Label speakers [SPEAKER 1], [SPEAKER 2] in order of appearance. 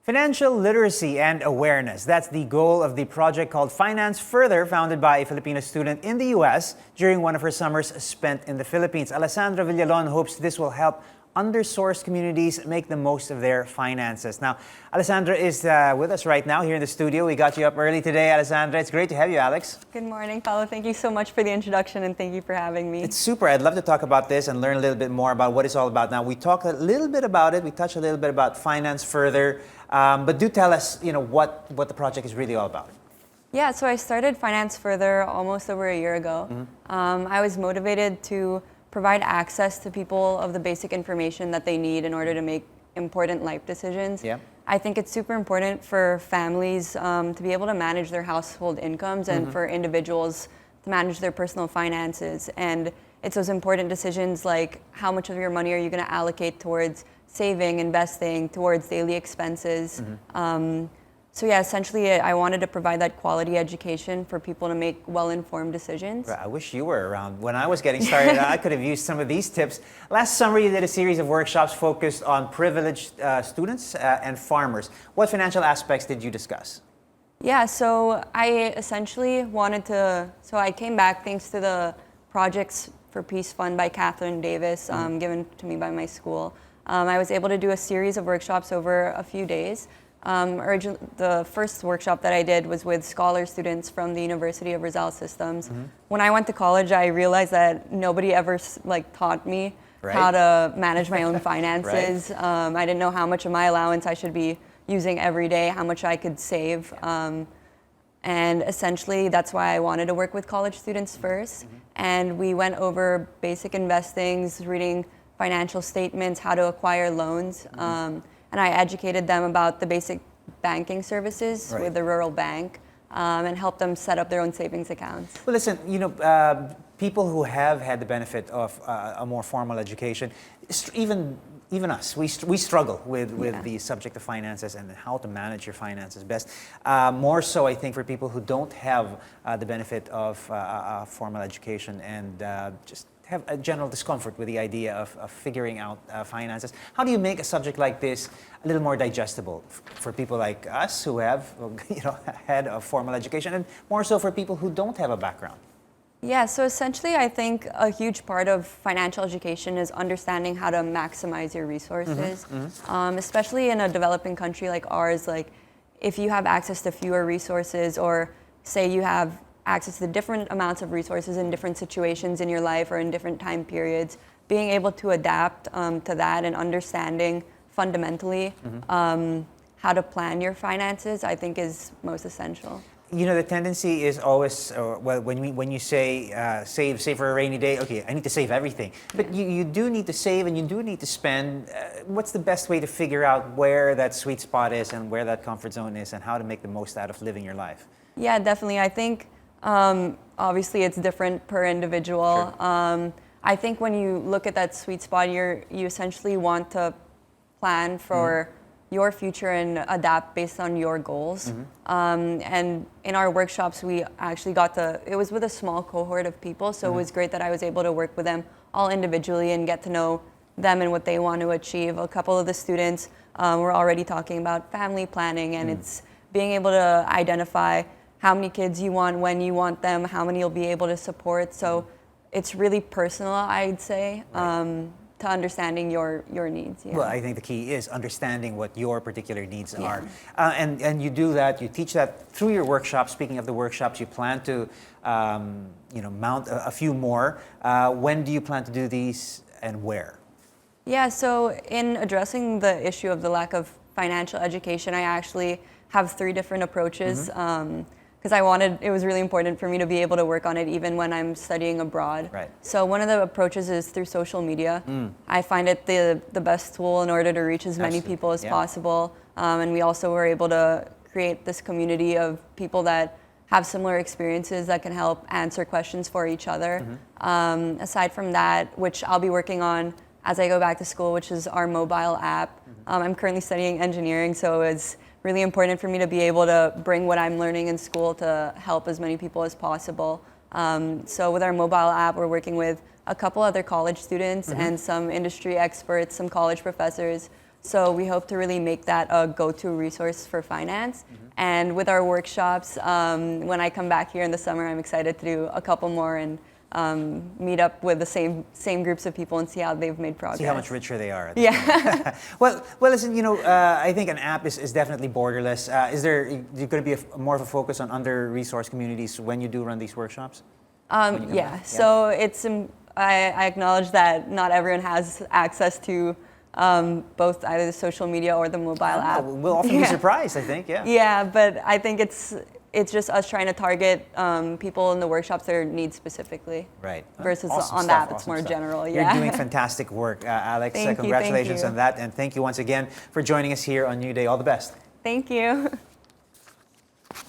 [SPEAKER 1] Financial literacy and awareness. That's the goal of the project called Finance Further, founded by a Filipino student in the U.S. during one of her summers spent in the Philippines. Alessandra Villalon hopes this will help undersourced communities make the most of their finances. Now, Alessandra is with us right now here in the studio. We got you up early today, Alessandra. It's great to have you, Alex.
[SPEAKER 2] Good morning, Paulo. Thank you so much for the introduction and thank you for having me.
[SPEAKER 1] It's super. I'd love to talk about this and learn a little bit more about what it's all about. Now, we talked a little bit about it. We touched a little bit about Finance Further. But do tell us, what the project is really all about.
[SPEAKER 2] Yeah, so I started Finance Further almost over a year ago. I was motivated to provide access to people of the basic information that they need in order to make important life decisions.
[SPEAKER 1] Yeah.
[SPEAKER 2] I think it's super important for families to be able to manage their household incomes and for individuals to manage their personal finances. And it's those important decisions like how much of your money are you going to allocate towards saving, investing, towards daily expenses. So yeah, essentially I wanted to provide that quality education for people to make well-informed decisions.
[SPEAKER 1] I wish you were around. When I was getting started, I could have used some of these tips. Last summer, you did a series of workshops focused on privileged students and farmers. What financial aspects did you discuss?
[SPEAKER 2] Yeah, so I essentially I came back thanks to the Projects for Peace Fund by Catherine Davis, given to me by my school. I was able to do a series of workshops over a few days. The first workshop that I did was with scholar students from the University of Rizal Systems. When I went to college, I realized that nobody ever taught me how to manage my own finances. I didn't know how much of my allowance I should be using every day, how much I could save. And essentially, that's why I wanted to work with college students first. And we went over basic investings, reading financial statements, how to acquire loans. And I educated them about the basic banking services with the rural bank and helped them set up their own savings accounts.
[SPEAKER 1] Well, listen, people who have had the benefit of a more formal education, even us, we struggle with the subject of finances and how to manage your finances best. More so, I think, for people who don't have the benefit of formal education and just have a general discomfort with the idea of figuring out finances. How do you make a subject like this a little more digestible for people like us who have had a formal education, and more so for people who don't have a background?
[SPEAKER 2] Yeah, so essentially I think a huge part of financial education is understanding how to maximize your resources, especially in a developing country like ours. Like if you have access to fewer resources, or say you have access to different amounts of resources in different situations in your life or in different time periods, being able to adapt to that and understanding fundamentally how to plan your finances, I think is most essential.
[SPEAKER 1] The tendency is always, when you say save for a rainy day, okay, I need to save everything. But you do need to save and you do need to spend. What's the best way to figure out where that sweet spot is and where that comfort zone is and how to make the most out of living your life?
[SPEAKER 2] Yeah, definitely. I think obviously it's different per individual.
[SPEAKER 1] Sure.
[SPEAKER 2] I think when you look at that sweet spot, you essentially want to plan for your future and adapt based on your goals. And in our workshops, we actually it was with a small cohort of people, so it was great that I was able to work with them all individually and get to know them and what they want to achieve. A couple of the students were already talking about family planning, and it's being able to identify how many kids you want, when you want them, how many you'll be able to support. So it's really personal, I'd say, to understanding your needs. Yeah.
[SPEAKER 1] Well, I think the key is understanding what your particular needs are. And you do that, you teach that through your workshops. Speaking of the workshops, you plan to mount a few more. When do you plan to do these and where?
[SPEAKER 2] Yeah, so in addressing the issue of the lack of financial education, I actually have 3 different approaches. Because it was really important for me to be able to work on it even when I'm studying abroad.
[SPEAKER 1] Right.
[SPEAKER 2] So one of the approaches is through social media. I find it the best tool in order to reach as many people as possible. And we also were able to create this community of people that have similar experiences that can help answer questions for each other. Aside from that, which I'll be working on as I go back to school, which is our mobile app. I'm currently studying engineering, so it's really important for me to be able to bring what I'm learning in school to help as many people as possible. So with our mobile app, we're working with a couple other college students and some industry experts, some college professors, So we hope to really make that a go-to resource for finance. And with our workshops, when I come back here in the summer, I'm excited to do a couple more and meet up with the same groups of people and see how they've made progress.
[SPEAKER 1] See how much richer they are.
[SPEAKER 2] Yeah.
[SPEAKER 1] Well, listen. I think an app is definitely borderless. Is there going to be more of a focus on under-resourced communities when you do run these workshops?
[SPEAKER 2] Yeah. So I acknowledge that not everyone has access to both either the social media or the mobile app.
[SPEAKER 1] We'll often be surprised, I think. Yeah.
[SPEAKER 2] Yeah, but I think it's just us trying to target people in the workshops their needs specifically.
[SPEAKER 1] Right.
[SPEAKER 2] Versus
[SPEAKER 1] Awesome
[SPEAKER 2] on
[SPEAKER 1] stuff,
[SPEAKER 2] the app, it's
[SPEAKER 1] awesome
[SPEAKER 2] more
[SPEAKER 1] stuff.
[SPEAKER 2] general.
[SPEAKER 1] You're
[SPEAKER 2] Yeah.
[SPEAKER 1] doing fantastic work, Alex.
[SPEAKER 2] Thank you,
[SPEAKER 1] Congratulations
[SPEAKER 2] thank you.
[SPEAKER 1] on that, and thank you once again for joining us here on New Day. All the best.
[SPEAKER 2] Thank you.